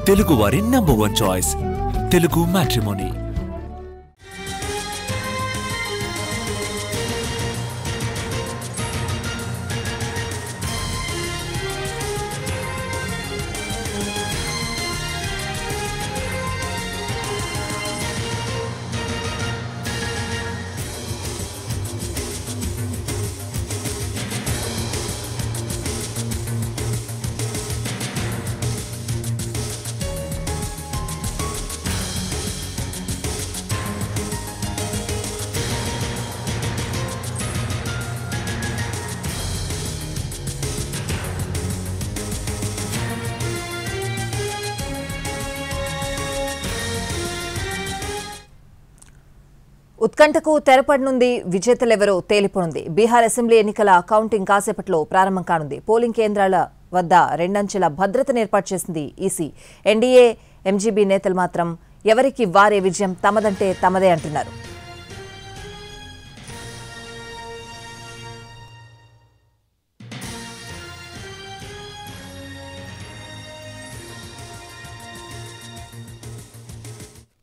తెలుగు వారి number 1 choice Telugu matrimony. ఉత్కంఠకు తెరపడనుంది. విజేతలెవరో తేలిపోనుంది. బీహార్ అసెంబ్లీ ఎన్నికల కౌంటింగ్ కాసేపట్లో ప్రారంభం కానుంది. పోలింగ్ కేంద్రాల వద్ద రెండంచెల భద్రతను ఏర్పాటు చేసింది ఈసీ. ఎన్డీఏ, ఎంజీబీ నేతలు మాత్రం ఎవరికి వారే విజయం తమదంటే తమదే అంటున్నారు.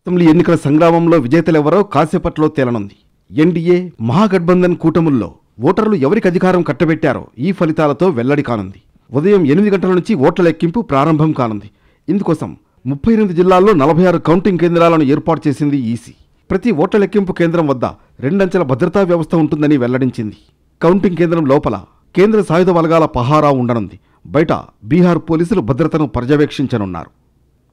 అసెంబ్లీ ఎన్నికల సంగ్రామంలో విజేతలెవరో కాసేపట్లో తేలనుంది. ఎన్డీఏ, మహాగఠబంధన్ కూటముల్లో ఓటర్లు ఎవరికి అధికారం కట్టబెట్టారో ఈ ఫలితాలతో వెల్లడి కానుంది. ఉదయం 8 గంటల నుంచి ఓట్ల లెక్కింపు ప్రారంభం కానుంది. ఇందుకోసం 38 జిల్లాల్లో 46 కౌంటింగ్ కేంద్రాలను ఏర్పాటు చేసింది ఈసీ. ప్రతి ఓట్ల లెక్కింపు కేంద్రం వద్ద రెండంచెల భద్రతా వ్యవస్థ ఉంటుందని వెల్లడించింది. కౌంటింగ్ కేంద్రం లోపల కేంద్ర సాయుధ బలగాల పహారా ఉండనుంది. బయట బీహార్ పోలీసులు భద్రతను పర్యవేక్షించనున్నారు.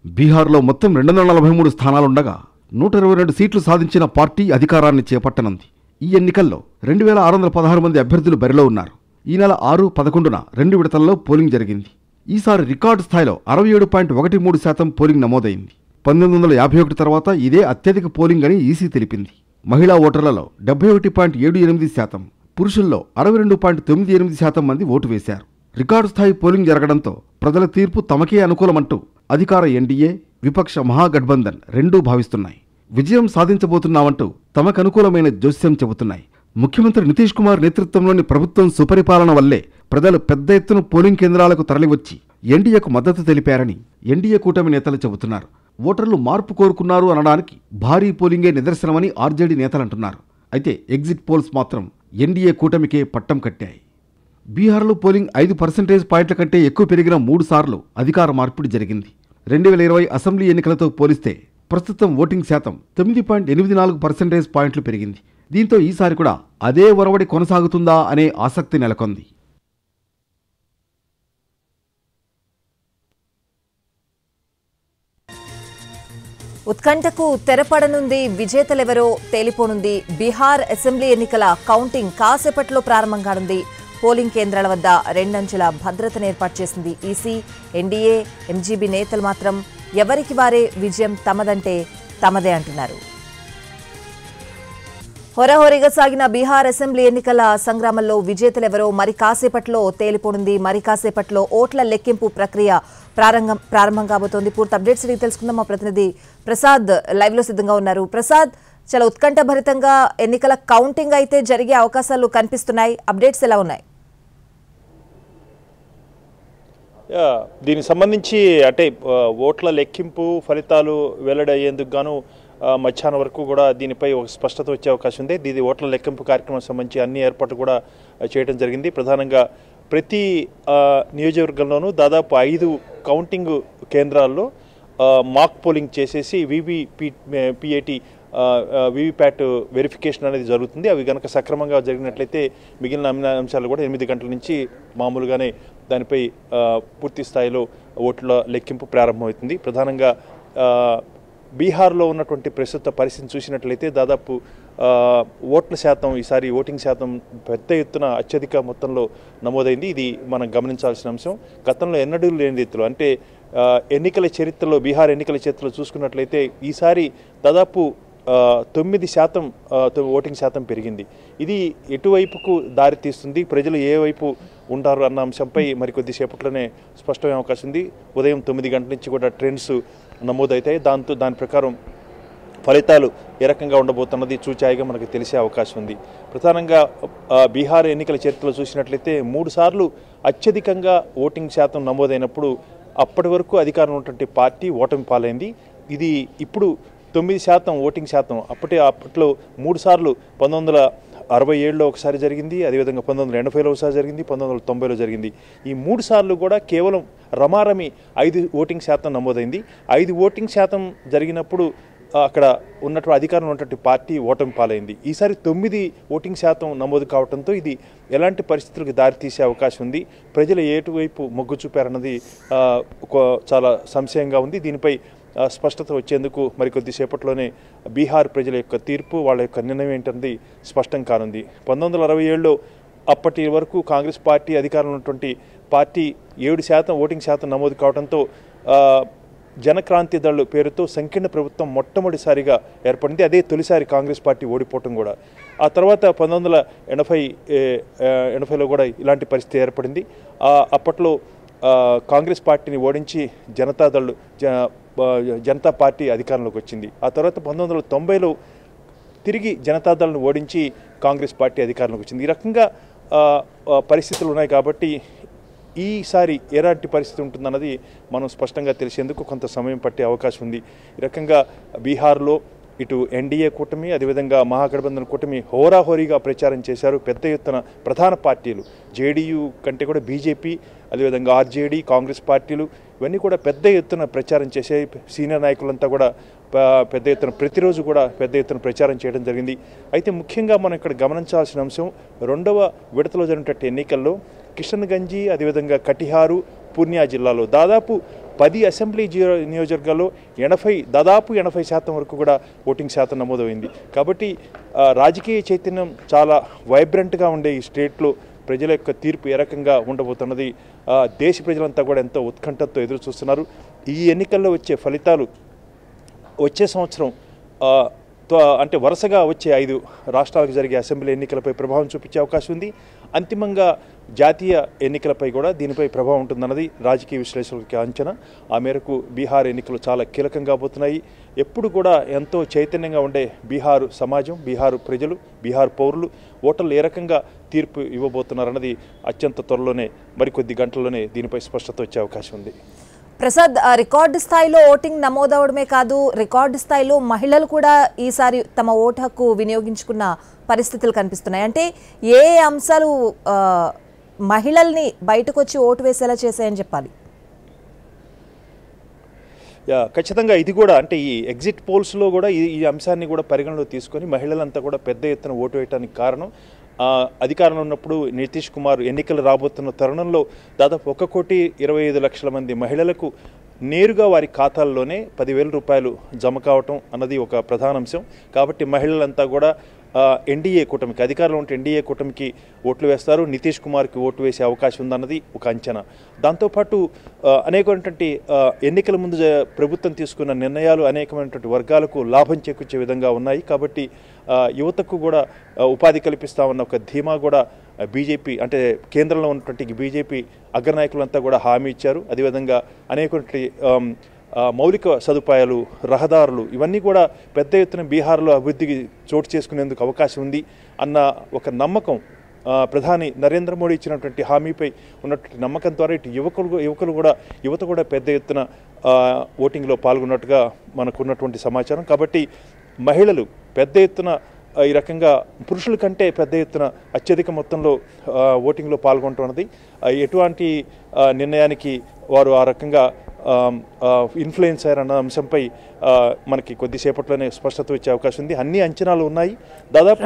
బీహార్లో మొత్తం 243 స్థానాలుండగా 122 సీట్లు సాధించిన పార్టీ అధికారాన్ని చేపట్టనుంది. ఈ ఎన్నికల్లో 2616 మంది అభ్యర్థులు బరిలో ఉన్నారు. ఈ నెల 6, 11న 2 విడతల్లో పోలింగ్ జరిగింది. ఈసారి రికార్డు స్థాయిలో 67.13% పోలింగ్ నమోదైంది. 1951 తర్వాత ఇదే అత్యధిక పోలింగ్ అని ఈసీ తెలిపింది. మహిళా ఓటర్లలో 71.78%, పురుషుల్లో 62.98% మంది ఓటు వేశారు. రికార్డు స్థాయి పోలింగ్ జరగడంతో ప్రజల తీర్పు తమకే అనుకూలమంటూ అధికార ఎన్డీఏ, విపక్ష మహాగఠబంధన్ రెండూ భావిస్తున్నాయి. విజయం సాధించబోతున్నామంటూ తమకనుకూలమైన జోస్యం చెబుతున్నాయి. ముఖ్యమంత్రి నితీష్ కుమార్ నేతృత్వంలోని ప్రభుత్వం సుపరిపాలన వల్లే ప్రజలు పెద్ద ఎత్తున పోలింగ్ కేంద్రాలకు తరలివచ్చి ఎన్డీఏకు మద్దతు తెలిపారని ఎన్డీఏ కూటమి నేతలు చెబుతున్నారు. ఓటర్లు మార్పు కోరుకున్నారు అనడానికి భారీ పోలింగే నిదర్శనమని ఆర్జేడీ నేతలంటున్నారు. అయితే ఎగ్జిట్ పోల్స్ మాత్రం ఎన్డీఏ కూటమికే పట్టం కట్టాయి. బీహార్లో పోలింగ్ 5% పాయింట్ల కంటే ఎక్కువ పెరిగిన 3 సార్లు అధికార మార్పిడి జరిగింది. 2020 అసెంబ్లీ ఎన్నికలతో పోలిస్తే ప్రస్తుతం ఓటింగ్ శాతం 9.84% పాయింట్లు పెరిగింది. దీంతో ఈసారి కూడా అదే ఒరవడి కొనసాగుతుందా అనే ఆసక్తి నెలకొంది. ఉత్కంఠకు తెరపడనుంది. విజేతలెవరో తేలిపోనుంది. బీహార్ అసెంబ్లీ ఎన్నికల కౌంటింగ్ కాసేపట్లో ప్రారంభం కానుంది. పోలింగ్ కేంద్రాల వద్ద రెండంచెల భద్రతను ఏర్పాటు చేసింది ఈసీ. ఎన్డీఏ, ఎంజీబీ నేతలు మాత్రం ఎవరికి వారే విజయం తమదంటే తమదే అంటున్నారు. హోరాహోరీగా సాగిన బీహార్ అసెంబ్లీ ఎన్నికల సంగ్రామంలో విజేతలెవరో మరి కాసేపట్లో తేలిపోనుంది. మరి కాసేపట్లో ఓట్ల లెక్కింపు ప్రక్రియ ప్రారంభం కాబోతోంది. పూర్తి అప్డేట్స్ అడిగి తెలుసుకుందాం. మా ప్రతినిధి ప్రసాద్ లైవ్ లో సిద్ధంగా ఉన్నారు. ప్రసాద్, చాలా ఉత్కంఠభరితంగా ఎన్నికల కౌంటింగ్ అయితే జరిగే అవకాశాలు కనిపిస్తున్నాయి. అప్డేట్స్ ఎలా ఉన్నాయి? దీనికి సంబంధించి అంటే ఓట్ల లెక్కింపు ఫలితాలు వెల్లడయ్యేందుకు గాను మధ్యాహ్నం వరకు కూడా దీనిపై ఒక స్పష్టత వచ్చే అవకాశం ఉంది. ఇది ఓట్ల లెక్కింపు కార్యక్రమం సంబంధించి అన్ని ఏర్పాట్లు కూడా చేయడం జరిగింది. ప్రధానంగా ప్రతి నియోజకవర్గంలోనూ దాదాపు 5 కౌంటింగ్ కేంద్రాల్లో మాక్ పోలింగ్ చేసేసి వీవీప్యాట్ వెరిఫికేషన్ అనేది జరుగుతుంది. అవి కనుక సక్రమంగా జరిగినట్లయితే మిగిలిన అంశాలు కూడా 8 గంటల నుంచి మామూలుగానే దానిపై పూర్తి స్థాయిలో ఓట్ల లెక్కింపు ప్రారంభమవుతుంది. ప్రధానంగా బీహార్లో ఉన్నటువంటి ప్రస్తుత పరిస్థితిని చూసినట్లయితే దాదాపు ఓట్ల శాతం, ఈసారి ఓటింగ్ శాతం పెద్ద ఎత్తున అత్యధిక మొత్తంలో నమోదైంది. ఇది మనం గమనించాల్సిన అంశం. గతంలో ఎన్నడూ లేని రీతిలో అంటే ఎన్నికల చరిత్రలో, బీహార్ ఎన్నికల చరిత్రలో చూసుకున్నట్లయితే ఈసారి దాదాపు 9% ఓటింగ్ శాతం పెరిగింది. ఇది ఎటువైపుకు దారి తీస్తుంది, ప్రజలు ఏ వైపు ఉంటారు అన్న అంశంపై మరికొద్దిసేపట్లోనే స్పష్టమైన అవకాశం ఉంది. ఉదయం 9 గంటల నుంచి కూడా ట్రెండ్స్ నమోదవుతాయి. దాని ప్రకారం ఫలితాలు ఏ రకంగా ఉండబోతున్నది చూచాయిగా మనకు తెలిసే అవకాశం ఉంది. ప్రధానంగా బీహార్ ఎన్నికల చరిత్రలో చూసినట్లయితే 3 సార్లు అత్యధికంగా ఓటింగ్ శాతం నమోదైనప్పుడు అప్పటి వరకు అధికారంలో ఉన్నటువంటి పార్టీ ఓటమి పాలైంది. ఇది ఇప్పుడు 9% ఓటింగ్ శాతం. అప్పట్లో 3 సార్లు 1967లో ఒకసారి జరిగింది, అదేవిధంగా 1980లో ఒకసారి జరిగింది, 1990లో జరిగింది. ఈ 3 సార్లు కూడా కేవలం రమారమి 5 ఓటింగ్ శాతం నమోదైంది. 5 ఓటింగ్ శాతం జరిగినప్పుడు అక్కడ ఉన్నటువంటి అధికారంలో ఉన్నటువంటి పార్టీ ఓటమి పాలైంది. ఈసారి 9 ఓటింగ్ శాతం నమోదు కావడంతో ఇది ఎలాంటి పరిస్థితులకు దారితీసే అవకాశం ఉంది, ప్రజలు ఏటువైపు మొగ్గు చూపారన్నది చాలా సంశయంగా ఉంది. దీనిపై స్పష్టత వచ్చేందుకు మరికొద్ది సేపట్లోనే బీహార్ ప్రజల యొక్క తీర్పు, వాళ్ళ యొక్క నిర్ణయం ఏంటన్నది స్పష్టం కానుంది. 1967లో అప్పటి వరకు కాంగ్రెస్ పార్టీ అధికారంలో ఉన్నటువంటి పార్టీ 7% ఓటింగ్ శాతం నమోదు కావడంతో జనక్రాంతి దళ్ పేరుతో సంకీర్ణ ప్రభుత్వం మొట్టమొదటిసారిగా ఏర్పడింది. అదే తొలిసారి కాంగ్రెస్ పార్టీ ఓడిపోవటం కూడా. ఆ తర్వాత 1980లో కూడా ఇలాంటి పరిస్థితి ఏర్పడింది. అప్పట్లో కాంగ్రెస్ పార్టీని ఓడించి జనతా పార్టీ అధికారంలోకి వచ్చింది. ఆ తర్వాత 1990లో తిరిగి జనతాదళ్ను ఓడించి కాంగ్రెస్ పార్టీ అధికారంలోకి వచ్చింది. ఈ రకంగా పరిస్థితులు ఉన్నాయి. కాబట్టి ఈసారి ఎలాంటి పరిస్థితి ఉంటుందన్నది మనం స్పష్టంగా తెలిసేందుకు కొంత సమయం పట్టే అవకాశం ఉంది. ఈ రకంగా బీహార్లో ఇటు ఎన్డీఏ కూటమి, అదేవిధంగా మహాగఠబంధన్ కూటమి హోరాహోరీగా ప్రచారం చేశారు. పెద్ద ఎత్తున ప్రధాన పార్టీలు జేడీయూ కంటే కూడా బీజేపీ, అదేవిధంగా ఆర్జేడీ, కాంగ్రెస్ పార్టీలు ఇవన్నీ కూడా పెద్ద ఎత్తున ప్రచారం చేసే సీనియర్ నాయకులంతా కూడా పెద్ద ఎత్తున ప్రతిరోజు కూడా పెద్ద ఎత్తున ప్రచారం చేయడం జరిగింది. అయితే ముఖ్యంగా మనం ఇక్కడ గమనించాల్సిన అంశం, 2వ విడతలో జరిగినటువంటి ఎన్నికల్లో కిషన్గంజ్, అదేవిధంగా కటిహారు, పూర్ణియా జిల్లాలో దాదాపు 10 అసెంబ్లీ నియోజకవర్గాల్లో దాదాపు 80% వరకు కూడా ఓటింగ్ శాతం నమోదైంది. కాబట్టి రాజకీయ చైతన్యం చాలా వైబ్రెంట్గా ఉండే ఈ స్టేట్లో ప్రజల యొక్క తీర్పు ఏ రకంగా ఉండబోతున్నది దేశ ప్రజలంతా కూడా ఎంతో ఉత్కంఠతో ఎదురు చూస్తున్నారు. ఈ ఎన్నికల్లో వచ్చే ఫలితాలు వచ్చే సంవత్సరం అంటే వరుసగా వచ్చే 5 రాష్ట్రాలకు జరిగే అసెంబ్లీ ఎన్నికలపై ప్రభావం చూపించే అవకాశం ఉంది. అంతిమంగా జాతీయ ఎన్నికలపై కూడా దీనిపై ప్రభావం ఉంటుందన్నది రాజకీయ విశ్లేషకులకి అంచనా. ఆ మేరకు బీహార్ ఎన్నికలు చాలా కీలకంగా పోతున్నాయి. ఎప్పుడు కూడా ఎంతో చైతన్యంగా ఉండే బీహారు సమాజం, బీహారు ప్రజలు, బీహార్ పౌరులు, ఓటర్లు ఏ రకంగా తీర్పు ఇవ్వబోతున్నారన్నది అత్యంత త్వరలోనే మరికొద్ది గంటల్లోనే దీనిపై స్పష్టత వచ్చే అవకాశం ఉంది. ప్రసాద్, రికార్డు స్థాయిలో ఓటింగ్ నమోదవడమే కాదు, రికార్డు స్థాయిలో మహిళలు కూడా ఈసారి తమ ఓటు హక్కు వినియోగించుకున్న పరిస్థితులు కనిపిస్తున్నాయి. అంటే ఏ అంశాలు మహిళల్ని బయటకు వచ్చి ఓటు వేసేలా చేశాయని చెప్పాలి? ఖచ్చితంగా ఇది కూడా అంటే ఈ ఎగ్జిట్ పోల్స్లో కూడా ఈ అంశాన్ని కూడా పరిగణలో తీసుకొని మహిళలంతా కూడా పెద్ద ఎత్తున ఓటు వేయడానికి కారణం, అధికారంలో ఉన్నప్పుడు నితీష్ కుమార్ ఎన్నికలు రాబోతున్న తరుణంలో దాదాపు 1,25,00,000 మంది మహిళలకు నేరుగా వారి ఖాతాల్లోనే 10,000 రూపాయలు జమ కావటం అన్నది ఒక ప్రధాన అంశం. కాబట్టి మహిళలంతా కూడా ఎన్డీఏ కూటమికి, అధికారంలో ఉంటే ఎన్డీఏ కూటమికి ఓట్లు వేస్తారు, నితీష్ కుమార్కి ఓటు వేసే అవకాశం ఉందన్నది ఒక అంచనా. దాంతోపాటు అనేకమైనటువంటి ఎన్నికల ముందు ప్రభుత్వం తీసుకున్న నిర్ణయాలు అనేకమైనటువంటి వర్గాలకు లాభం చేకూర్చే విధంగా ఉన్నాయి. కాబట్టి యువతకు కూడా ఉపాధి కల్పిస్తామన్న ఒక ధీమా కూడా బీజేపీ అంటే కేంద్రంలో ఉన్నటువంటి బీజేపీ అగ్రనాయకులంతా కూడా హామీ ఇచ్చారు. అదేవిధంగా అనేకటువంటి మౌలిక సదుపాయాలు, రహదారులు ఇవన్నీ కూడా పెద్ద ఎత్తున బీహార్లో అభివృద్ధికి చోటు చేసుకునేందుకు అవకాశం ఉంది అన్న ఒక నమ్మకం ప్రధాని నరేంద్ర మోడీ ఇచ్చినటువంటి హామీపై ఉన్నటువంటి నమ్మకం ద్వారా ఇటు యువత కూడా పెద్ద ఎత్తున ఓటింగ్లో పాల్గొన్నట్టుగా మనకున్నటువంటి సమాచారం. కాబట్టి మహిళలు పెద్ద ఎత్తున ఈ రకంగా పురుషుల కంటే పెద్ద ఎత్తున అత్యధిక మొత్తంలో ఓటింగ్లో పాల్గొంటున్నది ఎటువంటి నిర్ణయానికి వారు ఆ రకంగా ఇన్ఫ్లుయెన్స్ అయ్యారన్న అంశంపై మనకి కొద్దిసేపట్లోనే స్పష్టత వచ్చే అవకాశం ఉంది. అన్ని అంచనాలు ఉన్నాయి. దాదాపు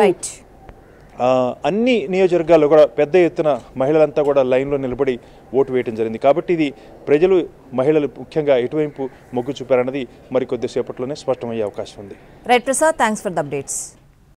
అన్ని నియోజకవర్గాల్లో కూడా పెద్ద ఎత్తున మహిళలంతా కూడా లైన్లో నిలబడి ఓటు వేయడం జరిగింది. కాబట్టి ఇది ప్రజలు, మహిళలు ముఖ్యంగా ఎటువైపు మొగ్గు చూపారన్నది మరి కొద్దిసేపట్లోనే స్పష్టమయ్యే అవకాశం ఉంది. Right Prasad, thanks for the updates.